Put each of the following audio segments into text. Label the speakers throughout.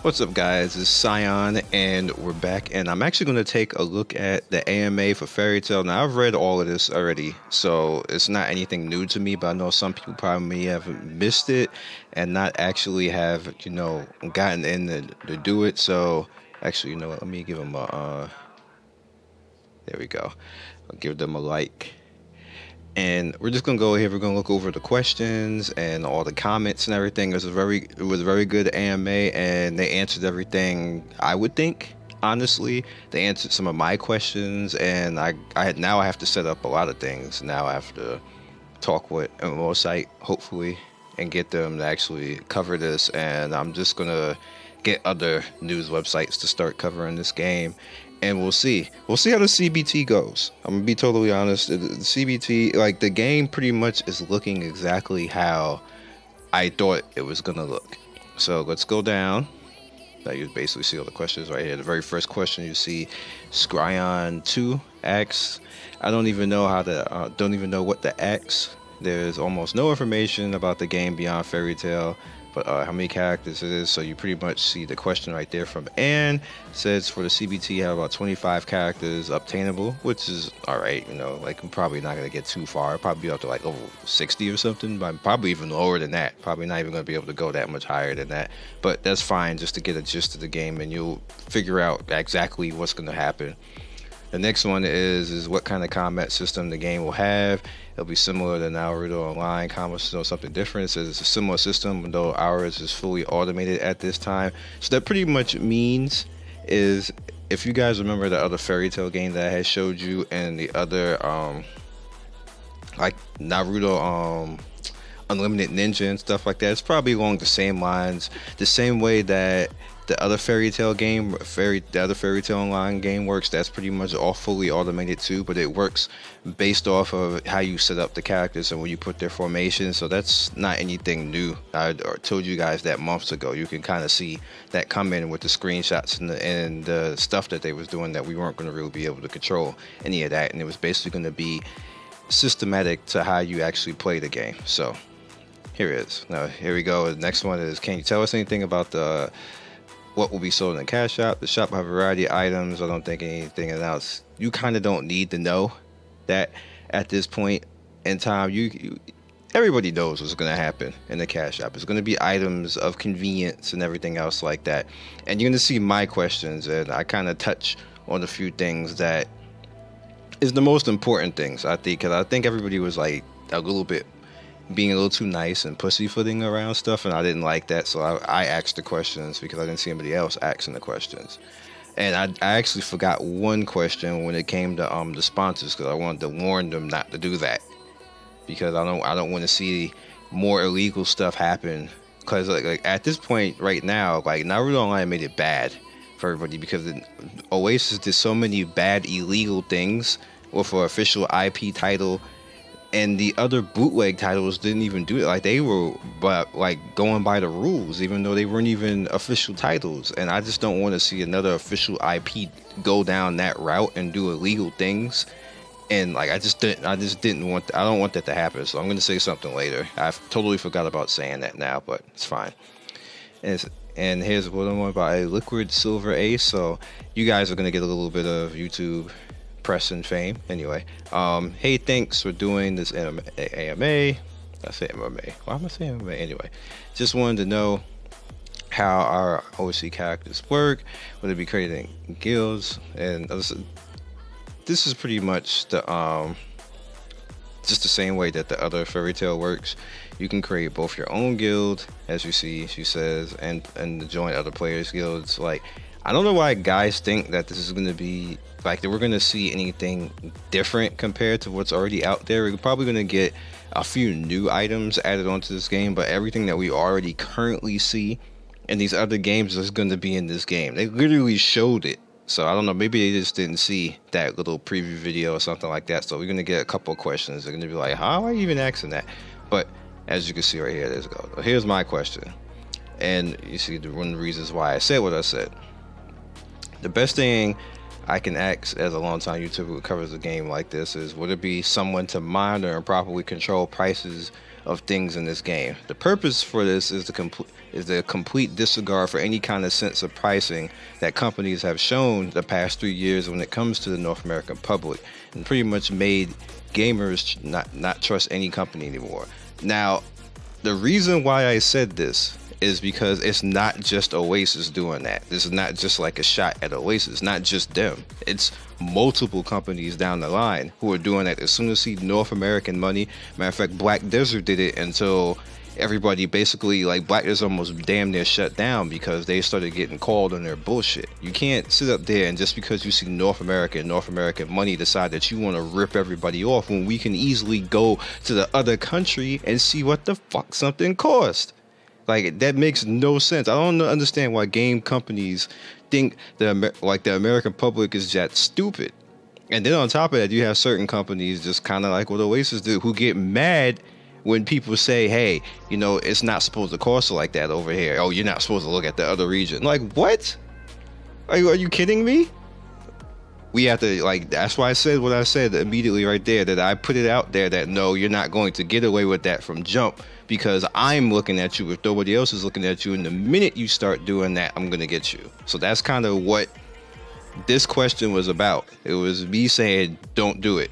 Speaker 1: What's up, guys? It's Scion, and we're back. And I'm actually going to take a look at the AMA for Fairy Tail. Now, I've read all of this already, so it's not anything new to me, but I know some people probably have missed it and not actually have, gotten in to do it. So, actually, let me give them there we go. I'll give them a like. And we're just gonna go here. We're gonna look over the questions and all the comments and everything. It was a very good AMA, and they answered everything. I would think, honestly, they answered some of my questions, and I have to set up a lot of things. Now I have to talk with MMO site, hopefully, and get them to actually cover this. And I'm just gonna get other news websites to start covering this game. And we'll see how the CBT goes. I'm gonna be totally honest. The CBT, like, the game pretty much is looking exactly how I thought it was gonna look. So let's go down. Now you basically see all the questions right here. The very first question you see, Scryon 2 asks, I don't even know what to ask. There's almost no information about the game beyond Fairy Tail, but how many characters it is. So you pretty much see the question right there from Anne. Says for the CBT, you have about 25 characters obtainable, which is all right. Like, I'm probably not gonna get too far. Probably up to like over 60 or something, but probably even lower than that. Probably not even gonna be able to go that much higher than that. But that's fine, just to get a gist of the game, and you'll figure out exactly what's gonna happen. The next one is what kind of combat system the game will have. It'll be similar to Naruto Online combat system, something different. It says it's a similar system, though ours is fully automated at this time. So that pretty much means is, if you guys remember the other Fairy Tail game that I had showed you, and the other like Naruto Unlimited Ninja and stuff like that, it's probably along the same lines, the same way that the other Fairy Tail game, the other Fairy Tail Online game works. That's pretty much all fully automated too, but it works based off of how you set up the characters and when you put their formation. So that's not anything new. I told you guys that months ago. You can kind of see that come in with the screenshots and the stuff that they was doing, that we weren't going to really be able to control any of that, and it was basically going to be systematic to how you actually play the game. So here it is. Now here we go. The next one is, can you tell us anything about what will be sold in the cash shop? The shop will have a variety of items. I don't think anything else. You kind of don't need to know that at this point in time. Everybody knows what's going to happen in the cash shop. It's going to be items of convenience and everything else like that. And you're going to see my questions, and I kind of touch on a few things that is the most important things, I think, because I think everybody was like a little bit being a little too nice and pussyfooting around stuff, and I didn't like that. So I asked the questions because I didn't see anybody else asking the questions. And I actually forgot one question when it came to the sponsors, because I wanted to warn them not to do that, because I don't want to see more illegal stuff happen. Because like at this point right now, like, Naruto Online made it bad for everybody, because Oasis did so many bad illegal things with an official IP title. And the other bootleg titles didn't even do it. Like, they were going by the rules, even though they weren't even official titles. And I just don't want to see another official IP go down that route and do illegal things. And like, I don't want that to happen. So I'm going to say something later. I've totally forgot about saying that now, but it's fine. And here's what I'm on about a Liquid Silver Ace. So you guys are going to get a little bit of YouTube press and fame. Anyway, hey, thanks for doing this AMA. I say MMA. Why am I saying MMA? Anyway, just wanted to know how our OC characters work. Would it be creating guilds? And this is pretty much the just the same way that the other Fairy Tail works. You can create both your own guild, as you see, she says, and join other players' guilds. Like, I don't know why guys think that this is going to be like that we're going to see anything different compared to what's already out there. We're probably going to get a few new items added onto this game, but everything that we already currently see in these other games is going to be in this game. They literally showed it. So I don't know, maybe they just didn't see that little preview video or something like that. So we're going to get a couple of questions. They're going to be like, how am I even asking that? But as you can see right here, let's go. Here's my question. And you see one of the reasons why I said what I said. The best thing I can ask as a long-time YouTuber who covers a game like this is, would it be someone to monitor and properly control prices of things in this game? The purpose for this is the complete disregard for any kind of sense of pricing that companies have shown the past 3 years when it comes to the North American public, and pretty much made gamers not trust any company anymore. Now, the reason why I said this is because it's not just Oasis doing that. This is not just like a shot at Oasis, not just them. It's multiple companies down the line who are doing that as soon as see North American money. Matter of fact, Black Desert did it until everybody basically, like, Black Desert almost damn near shut down because they started getting called on their bullshit. You can't sit up there and just because you see North American money decide that you want to rip everybody off when we can easily go to the other country and see what the fuck something cost. Like, that makes no sense. I don't understand why game companies think the American public is that stupid. And then on top of that, you have certain companies just kind of like what Oasis do, who get mad when people say, hey, you know, it's not supposed to cost like that over here. Oh, you're not supposed to look at the other region. Like, what? Are you kidding me? We have to, like, that's why I said what I said immediately right there, that I put it out there that no, you're not going to get away with that from jump, because I'm looking at you if nobody else is looking at you, and the minute you start doing that, I'm going to get you. So that's kind of what this question was about. It was me saying, don't do it.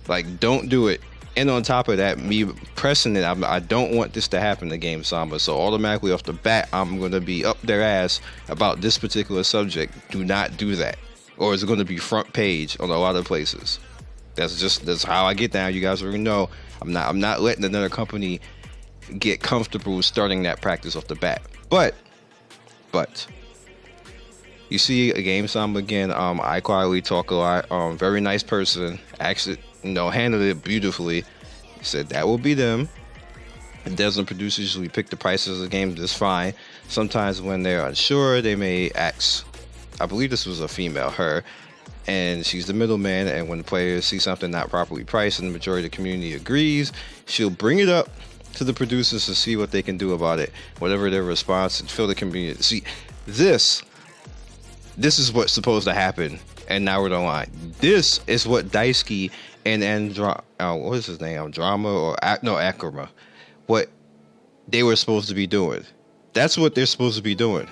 Speaker 1: Like, don't do it. And on top of that, me pressing it, I don't want this to happen to Game Samba. So automatically off the bat, I'm going to be up their ass about this particular subject. Do not do that. Or it's going to be front page on a lot of places. That's how I get down. You guys already know. I'm not letting another company get comfortable starting that practice off the bat. But you see a Game Samba again. I quietly talk a lot. Very nice person. Actually, handled it beautifully. He said that will be them. And Desmond producers usually pick the prices of the games just fine. Sometimes when they're unsure, they may ask. I believe this was a female, her, and she's the middleman, and when the players see something not properly priced and the majority of the community agrees, she'll bring it up to the producers to see what they can do about it, whatever their response, and fill the community. See, this is what's supposed to happen, and now we're online. This is what Daisuke and what is his name? Akrama, what they were supposed to be doing. That's what they're supposed to be doing.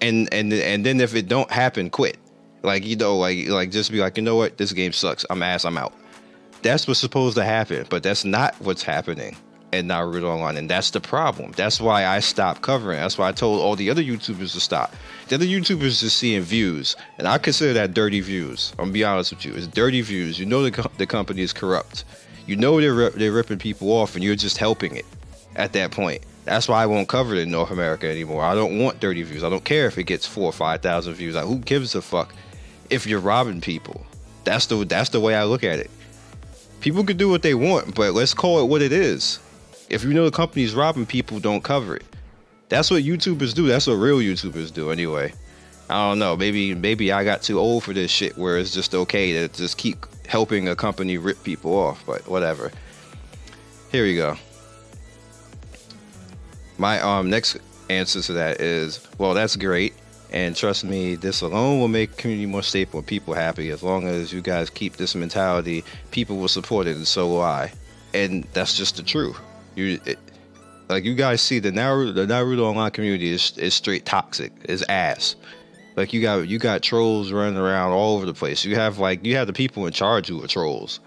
Speaker 1: And then if it don't happen, quit. Like, like just be like, you know what, this game sucks. I'm out. That's what's supposed to happen, but that's not what's happening in Naruto Online, and that's the problem. That's why I stopped covering. That's why I told all the other YouTubers to stop. The other YouTubers just seeing views, and I consider that dirty views. I'm gonna be honest with you, it's dirty views. You know the company is corrupt. You know they're ripping people off, and you're just helping it at that point. That's why I won't cover it in North America anymore. I don't want dirty views. I don't care if it gets 4,000 or 5,000 views. Like, who gives a fuck if you're robbing people? That's the way I look at it. People can do what they want, but let's call it what it is. If you know the company's robbing people, don't cover it. That's what YouTubers do. That's what real YouTubers do anyway. I don't know. Maybe I got too old for this shit where it's just okay to just keep helping a company rip people off, but whatever. Here we go. My next answer to that is, well, that's great, and trust me, this alone will make community more stable and people happy. As long as you guys keep this mentality, people will support it, and so will I. And that's just the truth. Like you guys see, the Naruto Online community is straight toxic. It's ass. Like you got trolls running around all over the place. You have the people in charge who are trolls.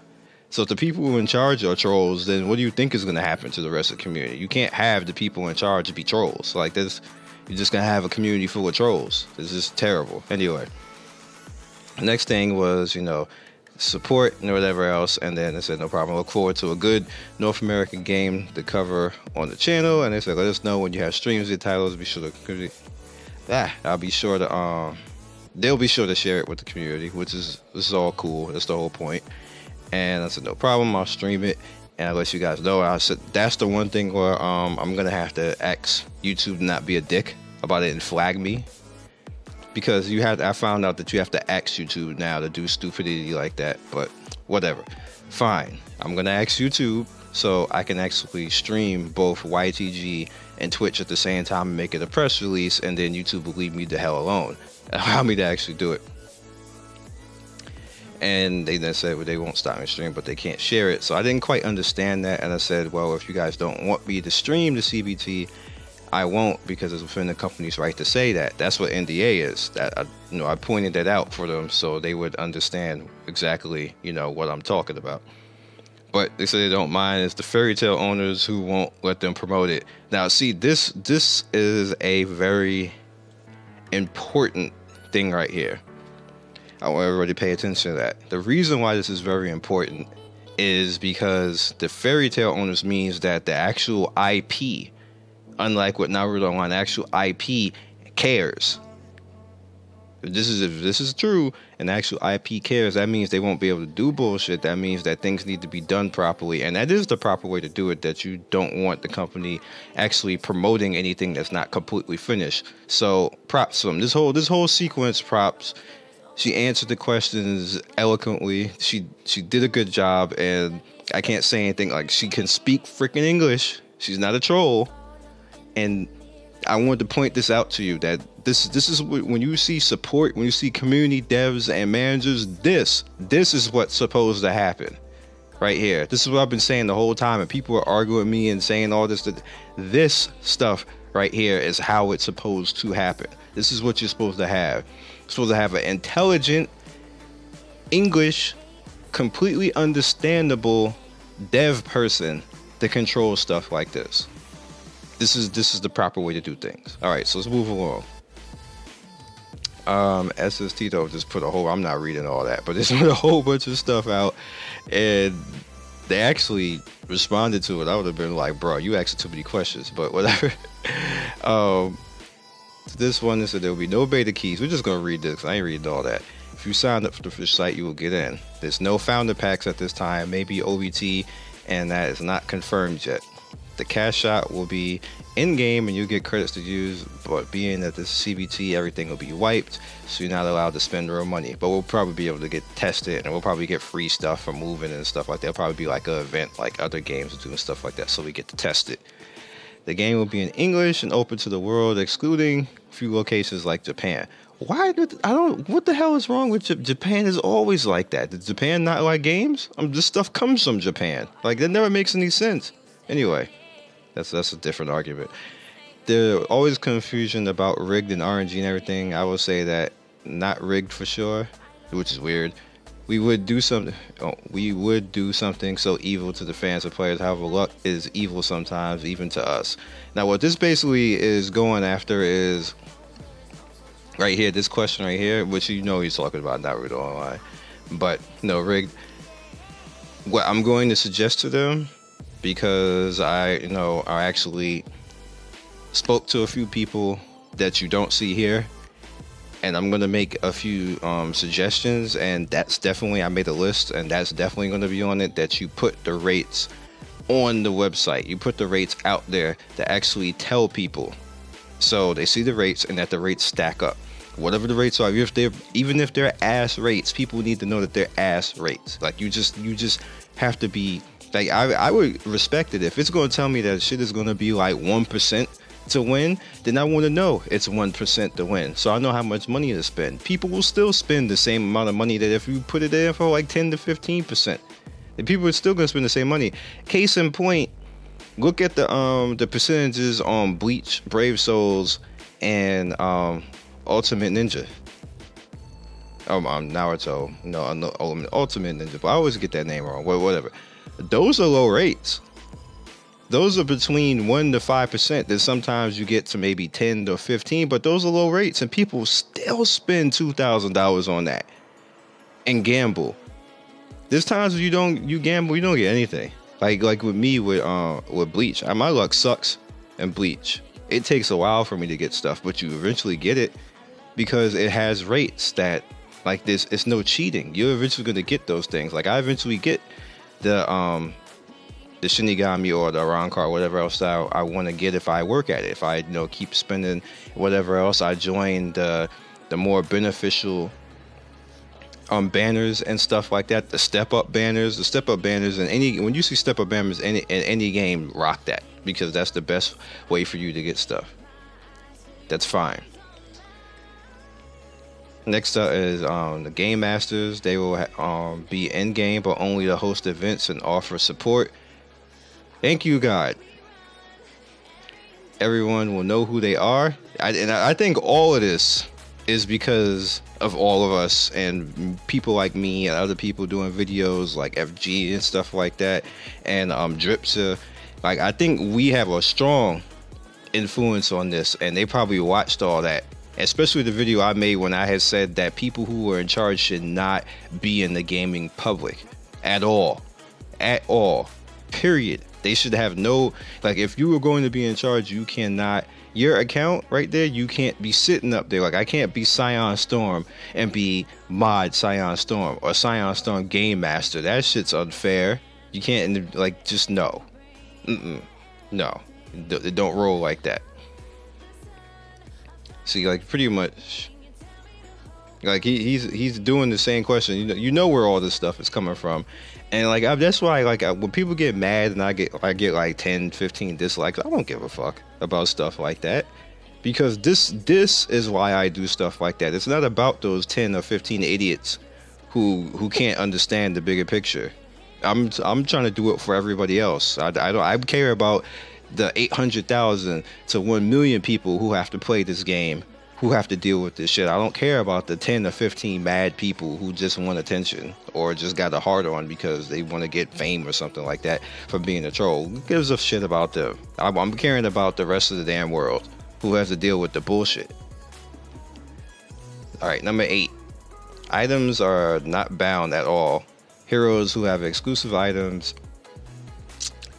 Speaker 1: So if the people who are in charge are trolls, then what do you think is going to happen to the rest of the community? You can't have the people in charge be trolls. Like this, you're just going to have a community full of trolls. It's just terrible. Anyway, the next thing was, support and whatever else. And then they said, no problem. Look forward to a good North American game to cover on the channel. And they said, let us know when you have streams of titles. Be sure to, I'll be sure to, they'll be sure to share it with the community, which is, this is all cool. That's the whole point. And I said, no problem, I'll stream it and I'll let you guys know. I said, that's the one thing where I'm going to have to ask YouTube to not be a dick about it and flag me. Because I found out that you have to ask YouTube now to do stupidity like that. But whatever. Fine. I'm going to ask YouTube so I can actually stream both YTG and Twitch at the same time and make it a press release. And then YouTube will leave me the hell alone. Allow me to actually do it. And they then said, well, they won't stop me stream, but they can't share it. So I didn't quite understand that, and I said, well, if you guys don't want me to stream the CBT, I won't, because it's within the company's right to say that. That's what NDA is. That I pointed that out for them so they would understand exactly, what I'm talking about. But they say they don't mind. It's the fairy tale owners who won't let them promote it. Now, see, this is a very important thing right here. I want everybody to pay attention to that. The reason why this is very important is because the fairy tale owners means that the actual IP, unlike what Naruto Online, actual IP cares. If this is true and actual IP cares, that means they won't be able to do bullshit. That means that things need to be done properly, and that is the proper way to do it, that you don't want the company actually promoting anything that's not completely finished. So props to them. This whole sequence, props. She answered the questions eloquently. She did a good job, and I can't say anything. Like, she can speak freaking English. She's not a troll. And I wanted to point this out to you, that this is when you see support, when you see community devs and managers, this is what's supposed to happen right here. This is what I've been saying the whole time, and people are arguing with me and saying all this. This stuff right here is how it's supposed to happen. This is what you're supposed to have. You're supposed to have an intelligent, English, completely understandable dev person to control stuff like this. This is the proper way to do things. All right, so let's move along. SST though just put I'm not reading all that, but they put a whole bunch of stuff out, and they actually responded to it. I would have been like, bro, you asking too many questions, but whatever. This one, they said there will be no beta keys. We're just gonna read this. I ain't reading all that. If you sign up for the fish site, you will get in. There's no founder packs at this time, maybe OBT, and that is not confirmed yet. The cash shot will be in-game and you'll get credits to use, but being that this CBT, everything will be wiped, so you're not allowed to spend real money. But we'll probably be able to get tested, and we'll probably get free stuff from moving and stuff like that. It'll probably be like an event like other games are doing stuff like that, so we get to test it. The game will be in English and open to the world, excluding a few locations like Japan. What the hell is wrong with Japan? Is always like that. Does Japan not like games? This stuff comes from Japan. Like, that never makes any sense. Anyway. That's a different argument. There's always confusion about rigged and RNG and everything. I will say that not rigged for sure, which is weird. We would do something so evil to the fans and players. However, luck is evil sometimes, even to us. Now, what this basically is going after is right here. This question right here, which he's talking about Naruto Online, but no rigged. What I'm going to suggest to them, because I actually spoke to a few people that you don't see here, and I'm going to make a few suggestions, and that's definitely, I made a list, and that's definitely going to be on it, that you put the rates on the website. You put the rates out there to actually tell people, so they see the rates and that the rates stack up. Whatever the rates are, even if they're ass rates, people need to know that they're ass rates. Like, you just have to be, like, I would respect it. If it's going to tell me that shit is going to be like 1% to win, then I want to know it's 1% to win, so I know how much money to spend. People will still spend the same amount of money that if you put it in for like 10 to 15%. And people are still going to spend the same money. Case in point, look at the percentages on Bleach, Brave Souls, and Ultimate Ninja. Naruto. No, Ultimate Ninja, but I always get that name wrong. Whatever. Those are low rates. Those are between 1 to 5%. Then sometimes you get to maybe 10 to 15, but those are low rates, and people still spend $2,000 on that and gamble. There's times when you gamble, you don't get anything. Like with me with Bleach, my luck sucks in Bleach. It takes a while for me to get stuff, but you eventually get it because it has rates that, like, this, it's no cheating. You're eventually going to get those things. Like, I eventually get the Shinigami or the Rancor, whatever else I want to get if I work at it. If I keep spending whatever else, I join the more beneficial banners and stuff like that. The step up banners, and when you see step up banners in any game, rock that, because that's the best way for you to get stuff. That's fine. Next up is the Game Masters. They will be in game, but only to host events and offer support. Thank you, God. Everyone will know who they are. I think all of this is because of all of us and people like me and other people doing videos like FG and stuff like that, and Dripsa. Like, I think we have a strong influence on this, and they probably watched all that, especially the video I made when I had said that people who were in charge should not be in the gaming public at all, period. They should have no, like, if you were going to be in charge, you cannot, your account right there, you can't be sitting up there. Like, I can't be Scion Storm and be mod Scion Storm or Scion Storm Game Master. That shit's unfair. You can't, like, just no. No. It don't roll like that. See, like, pretty much, like, he's doing the same question. You know where all this stuff is coming from. And like, that's why, like, when people get mad and I get like 10, 15 dislikes, I don't give a fuck about stuff like that, because this is why I do stuff like that. It's not about those 10 or 15 idiots who can't understand the bigger picture. I'm trying to do it for everybody else. I care about the 800,000 to 1 million people who have to play this game, who have to deal with this shit. I don't care about the 10 or 15 mad people who just want attention or just got a hard on because they want to get fame or something like that for being a troll. Who gives a shit about them? I'm caring about the rest of the damn world who has to deal with the bullshit. Alright, number 8. Items are not bound at all. Heroes have exclusive items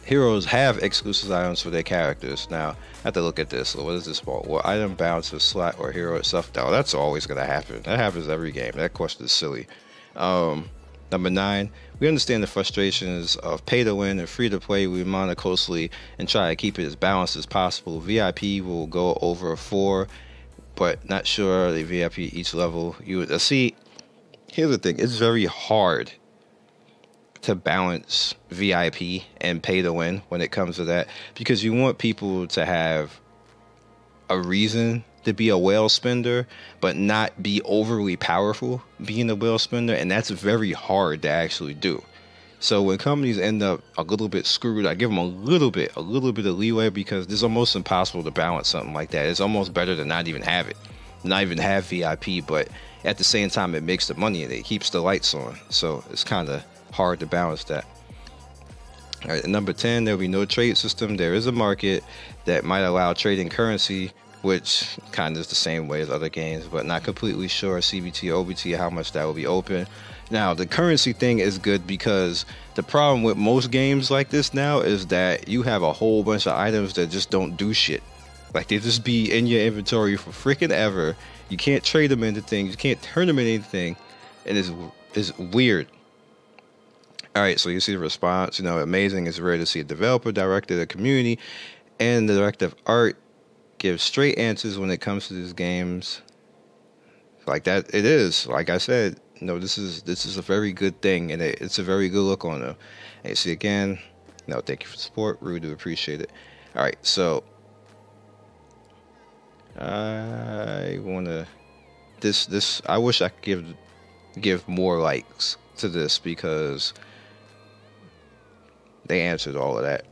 Speaker 1: for their characters. Now, I have to look at this. So what is this for? Well, item bound to slot or hero itself? Now, that's always going to happen. That happens every game. That question is silly. Number 9. We understand the frustrations of pay to win and free to play. We monitor closely and try to keep it as balanced as possible. VIP will go over 4, but not sure the VIP each level. You would see. Here's the thing. It's very hard to balance VIP and pay to win when it comes to that, because you want people to have a reason to be a whale spender but not be overly powerful being a whale spender, and that's very hard to actually do. So when companies end up a little bit screwed, I give them a little bit of leeway, because it's almost impossible to balance something like that. It's almost better to not even have it, not even have VIP, but at the same time it makes the money and it keeps the lights on, so it's kind of hard to balance that. All right, number 10, there will be no trade system. There is a market that might allow trading currency, which kind of is the same way as other games, but not completely sure CBT or OBT how much that will be open. Now, the currency thing is good, because the problem with most games like this now is that you have a whole bunch of items that just don't do shit. Like, they just be in your inventory for freaking ever. You can't trade them into things. You can't turn them into anything, and it's weird. All right, so you see the response. Amazing. It's rare to see a developer, director of the community, and the director of art give straight answers when it comes to these games. Like that, it is. Like I said, this is a very good thing, and it's a very good look on them. And you see again. Thank you for the support. Really do appreciate it. All right, so I wanna this. I wish I could give more likes to this, because they answered all of that.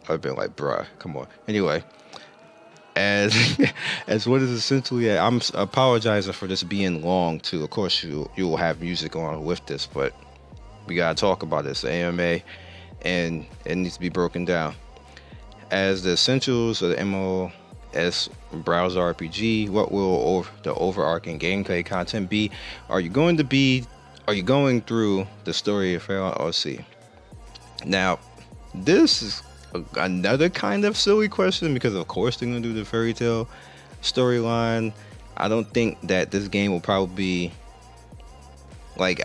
Speaker 1: I've been like, bruh, come on. Anyway, as what is essentially, I'm apologizing for this being long too. Of course, you will have music on with this, but we gotta talk about this AMA, and it needs to be broken down. As the essentials of the MOS browser RPG, what will the overarching gameplay content be? Are you going through the story of Pharaoh OC? Now, this is another kind of silly question, because of course they're going to do the fairy tale storyline. I don't think that this game will probably be like,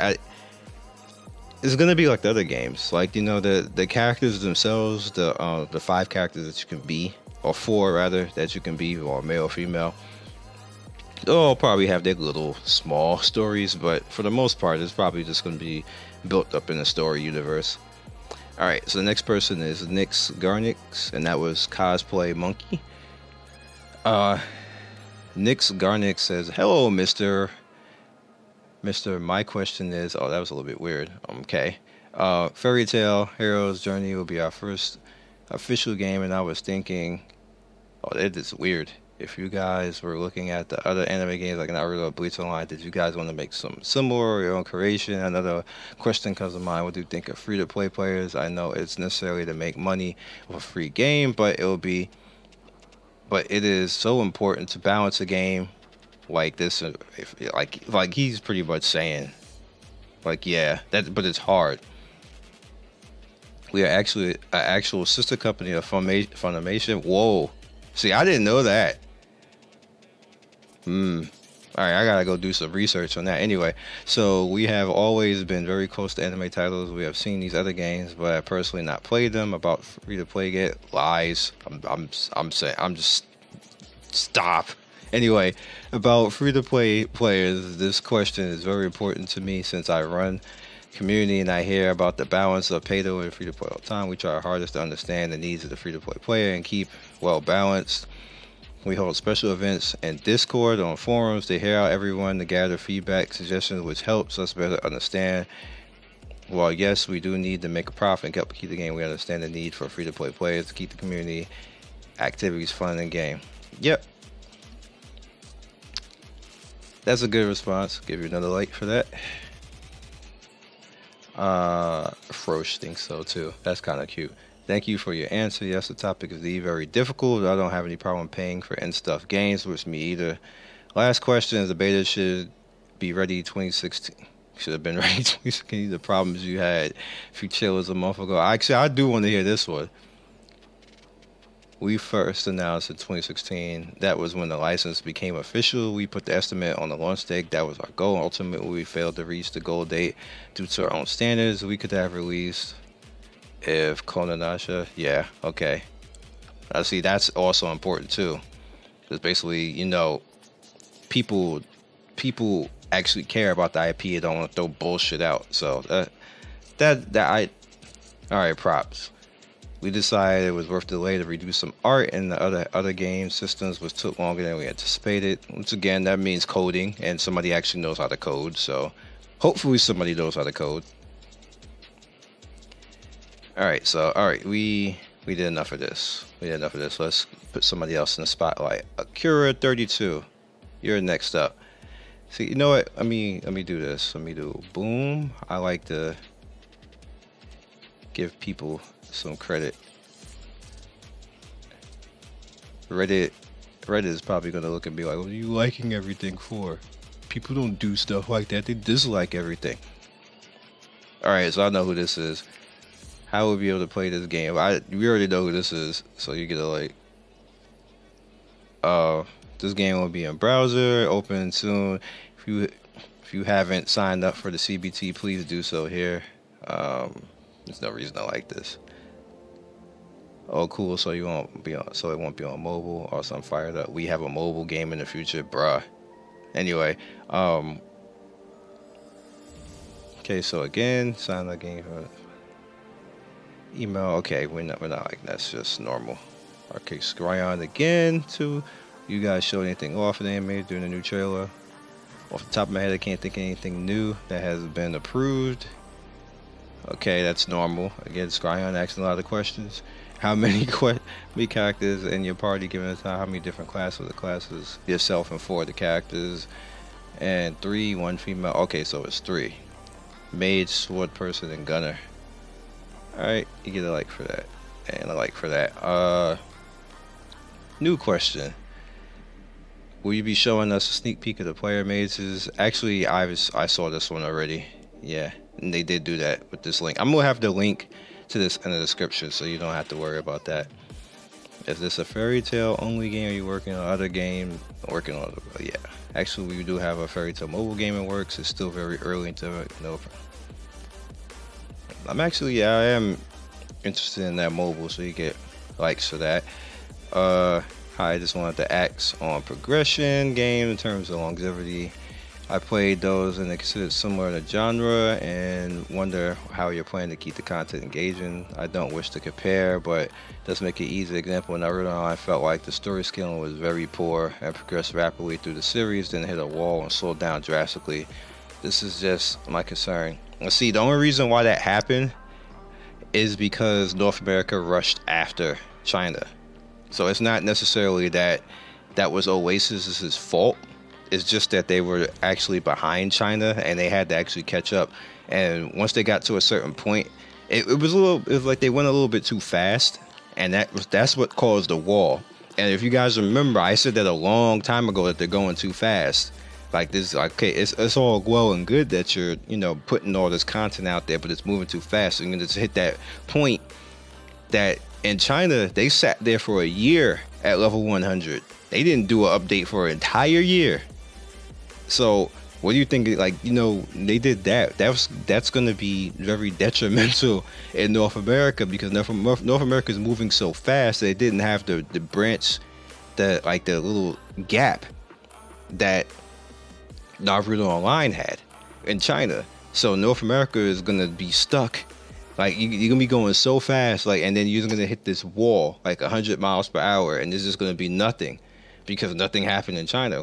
Speaker 1: it's going to be like the other games. Like, the characters themselves, the 5 characters that you can be, or 4 rather, that you can be, or male or female, they'll all probably have their little small stories, but for the most part, it's probably just going to be built up in a story universe. Alright, so the next person is Nix Garnix, and that was Cosplay Monkey. Nix Garnix says, "Hello, Mr. Mr. My question is, oh, that was a little bit weird. Okay. Fairy Tale Hero's Journey will be our first official game, and I was thinking, oh, it is weird. If you guys were looking at the other anime games like Naruto, Bleach Online, did you guys want to make some similar or your own creation? Another question comes to mind. What do you think of free-to-play players? I know it's necessarily to make money with a free game, but it is so important to balance a game like this. Like he's pretty much saying, like, yeah, but it's hard. We are actually an actual sister company of Funimation. Whoa. See, I didn't know that. All right, I gotta go do some research on that. Anyway, so we have always been very close to anime titles. We have seen these other games, but I personally not played them. About free to play get lies. I'm saying I'm just stop. Anyway, about free to play players, this question is very important to me since I run community and I hear about the balance of pay to and free to play all the time. We try our hardest to understand the needs of the free to play player and keep well balanced. We hold special events and Discord on forums to hear out everyone to gather feedback, suggestions, which helps us better understand. While yes, we do need to make a profit and help keep the game, we understand the need for free to play players to keep the community activities fun and game. Yep. That's a good response. Give you another like for that. Frosh thinks so too. That's kind of cute. Thank you for your answer. Yes, the topic is very difficult. I don't have any problem paying for in-stuff games, which me either. Last question is the beta should be ready 2016. Should have been ready 2016. The problems you had if you chill was a month ago. Actually, I do want to hear this one. We first announced in 2016. That was when the license became official. We put the estimate on the launch date. That was our goal. Ultimately, we failed to reach the goal date due to our own standards. We could have released if Konanasha. Yeah, okay. I see that's also important too. Because basically, you know, people actually care about the IP and don't want to throw bullshit out. So all right, props. We decided it was worth the delay to reduce some art in the other game systems, which took longer than we anticipated. Once again, that means coding, and somebody actually knows how to code. So hopefully somebody knows how to code. All right, we did enough of this. Let's put somebody else in the spotlight. Akira32, you're next up. See, you know what? Let me do this. Let me do boom. I like to give people some credit. Reddit is probably gonna look at me like, what are you liking everything for? People don't do stuff like that. They dislike everything. All right, so I know who this is. How will we be able to play this game? We already know who this is, so you get a like. This game will be in browser, open soon. If you haven't signed up for the CBT, please do so here. There's no reason I like this. Oh, cool. So it won't be on mobile. Also, I'm fired up. We have a mobile game in the future, bruh. Anyway, okay. So again, sign that game for email. Okay, we're not like that's just normal. Okay, Scryon again. Too. You guys show anything off in the anime during the new trailer? Off the top of my head, I can't think of anything new that has been approved. Okay, that's normal. Again, Scryon asking a lot of questions. How many characters in your party given a time? How many different classes? The classes yourself and 4 of the characters, and 3, 1 female. Okay, so it's 3. Mage, sword person, and gunner. All right, you get a like for that, and a like for that. New question. Will you be showing us a sneak peek of the player mazes? Actually, I saw this one already. Yeah, and they did do that with this link. I'm gonna have the link to this in the description, so you don't have to worry about that. Is this a Fairy Tale only game? Are you working on other game? Working on yeah. Actually, we do have a Fairy Tale mobile game in works. It's still very early into know. I am interested in that mobile, so you get likes for that. I just wanted to ask on progression game in terms of longevity. I played those and they're considered similar in the genre and wonder how you're planning to keep the content engaging. I don't wish to compare, but does make it easy. Example, in Naruto, I felt like the story scaling was very poor and progressed rapidly through the series, then hit a wall and slowed down drastically. This is just my concern. See, the only reason why that happened is because North America rushed after China. So it's not necessarily that that was Oasis's fault. It's just that they were actually behind China and they had to actually catch up. And once they got to a certain point, it was like they went a little bit too fast, and that's what caused the wall. And if you guys remember, I said that a long time ago that they're going too fast. Like this, okay, it's all well and good that you're putting all this content out there, but it's moving too fast. So you're gonna just hit that point that in China they sat there for a year at level 100. They didn't do an update for an entire year. So what do you think? Like, they did that. That's going to be very detrimental in North America, because North America is moving so fast that it didn't have the branch, the little gap that Naruto Online had in China. So North America is going to be stuck. Like, you're going to be going so fast, and then you're going to hit this wall, 100 miles per hour, and this is going to be nothing, because nothing happened in China.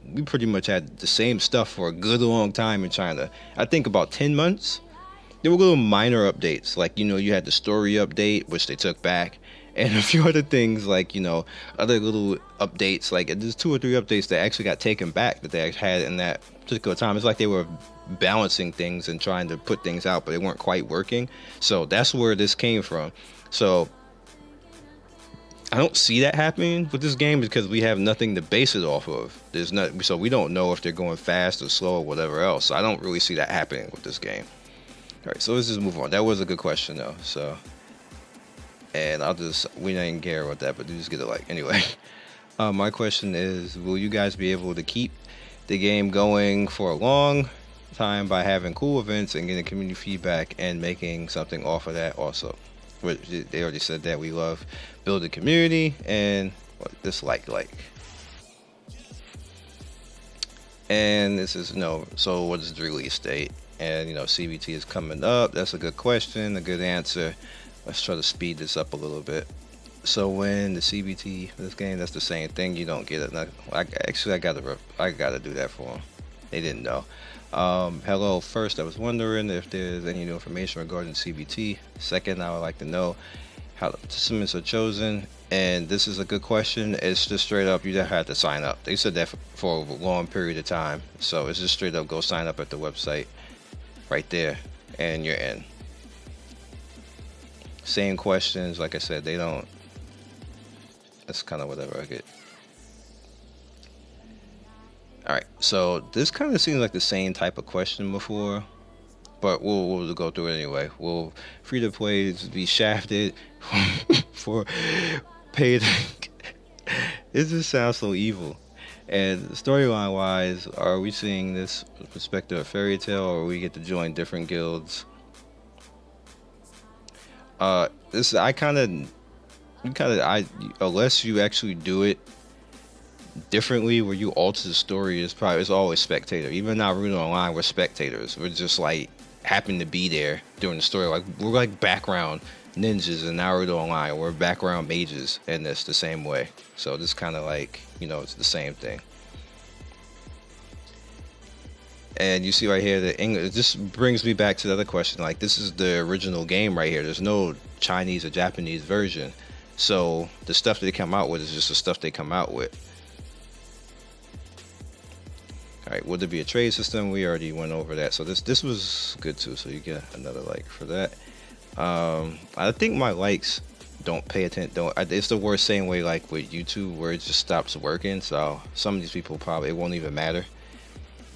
Speaker 1: We pretty much had the same stuff for a good long time in China. I think about 10 months. There were little minor updates. You had the story update, which they took back, and a few other things, other little updates. There's 2 or 3 updates that actually got taken back that they had in that particular time. It's like they were balancing things and trying to put things out, but they weren't quite working. So that's where this came from. So I don't see that happening with this game because we have nothing to base it off of. So we don't know if they're going fast or slow or whatever else. So I don't really see that happening with this game. All right, so let's just move on. That was a good question though. So, and we didn't care about that, but just get a like anyway. My question is, will you guys be able to keep the game going for a long time by having cool events and getting community feedback and making something off of that also? They already said that we love building community and dislike. And this is so what is the release date? And CBT is coming up. That's a good question, a good answer. Let's try to speed this up a little bit. So when the CBT for this game, that's the same thing. You don't get it. I gotta do that for them. They didn't know. Hello. First, I was wondering if there's any new information regarding CBT. Second, I would like to know how the participants are chosen. And this is a good question. It's just straight up, you just have to sign up. They said that for a long period of time. So it's just straight up, go sign up at the website right there, and you're in. Same questions. Like I said, they don't. That's kind of whatever I get. Alright, so this kind of seems like the same type of question before, but we'll go through it anyway. Will free to play be shafted for paid? It just sounds so evil. And storyline wise, are we seeing this perspective of Fairy Tail, or we get to join different guilds? Unless you actually do it differently, where you alter the story, it's always spectator. Even Naruto Online, we're spectators. We're just happen to be there during the story. We're background ninjas in Naruto Online. We're background mages, and it's the same way. So this kind of it's the same thing. And you see right here the English. It just brings me back to the other question. This is the original game right here. There's no Chinese or Japanese version. So the stuff that they come out with is just the stuff they come out with. Alright, would there be a trade system? We already went over that. So this was good too. So you get another like for that. I think my likes don't pay attention. It's the worst same way with YouTube, where it just stops working. So some of these people probably it won't even matter.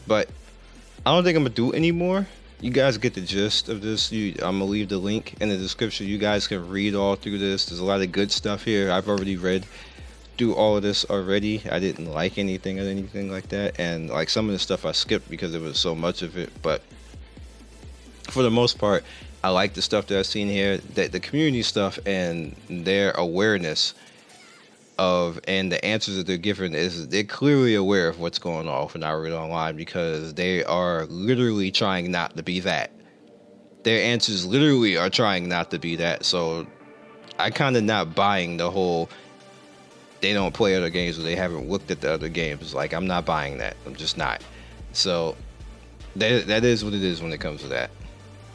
Speaker 1: But I don't think I'm gonna do it anymore. You guys get the gist of this. I'm gonna leave the link in the description. You guys can read all through this. There's a lot of good stuff here. I've already read through all of this already. I didn't like anything like that, and some of the stuff I skipped because there was so much of it. But for the most part, I like the stuff that I've seen here. That the community stuff and their awareness of and the answers that they're giving is they're clearly aware of what's going on for Naruto Online, because they are literally trying not to be that. Their answers literally are trying not to be that. So I kind of not buying the whole they don't play other games or they haven't looked at the other games. I'm not buying that. I'm just not. So that is what it is when it comes to that.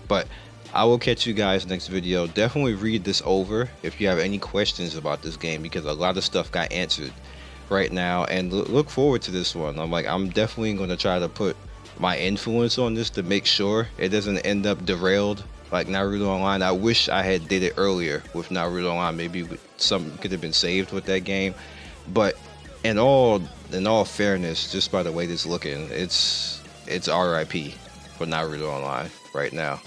Speaker 1: But I will catch you guys next video. Definitely read this over if you have any questions about this game, because a lot of stuff got answered right now, and look forward to this one. I'm definitely going to try to put my influence on this to make sure it doesn't end up derailed like Naruto Online. I wish I had did it earlier with Naruto Online. Maybe something could have been saved with that game. But in all fairness, just by the way this looking, it's RIP for Naruto Online right now.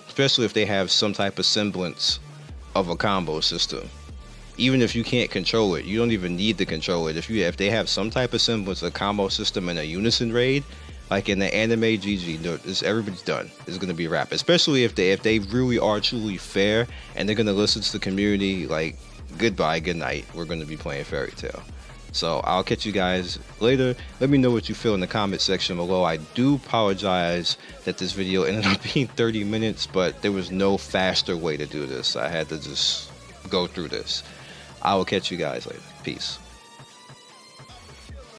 Speaker 1: Especially if they have some type of semblance of a combo system. Even if you can't control it, you don't even need to control it. If they have some type of semblance of combo system in a unison raid, like in the anime, GG, everybody's done. It's gonna be a wrap. Especially if they really are truly fair and they're gonna listen to the community. Like, goodbye, good night. We're gonna be playing Fairy Tail. So I'll catch you guys later. Let me know what you feel in the comment section below. I do apologize that this video ended up being 30 minutes, but there was no faster way to do this. I had to just go through this. I will catch you guys later. Peace.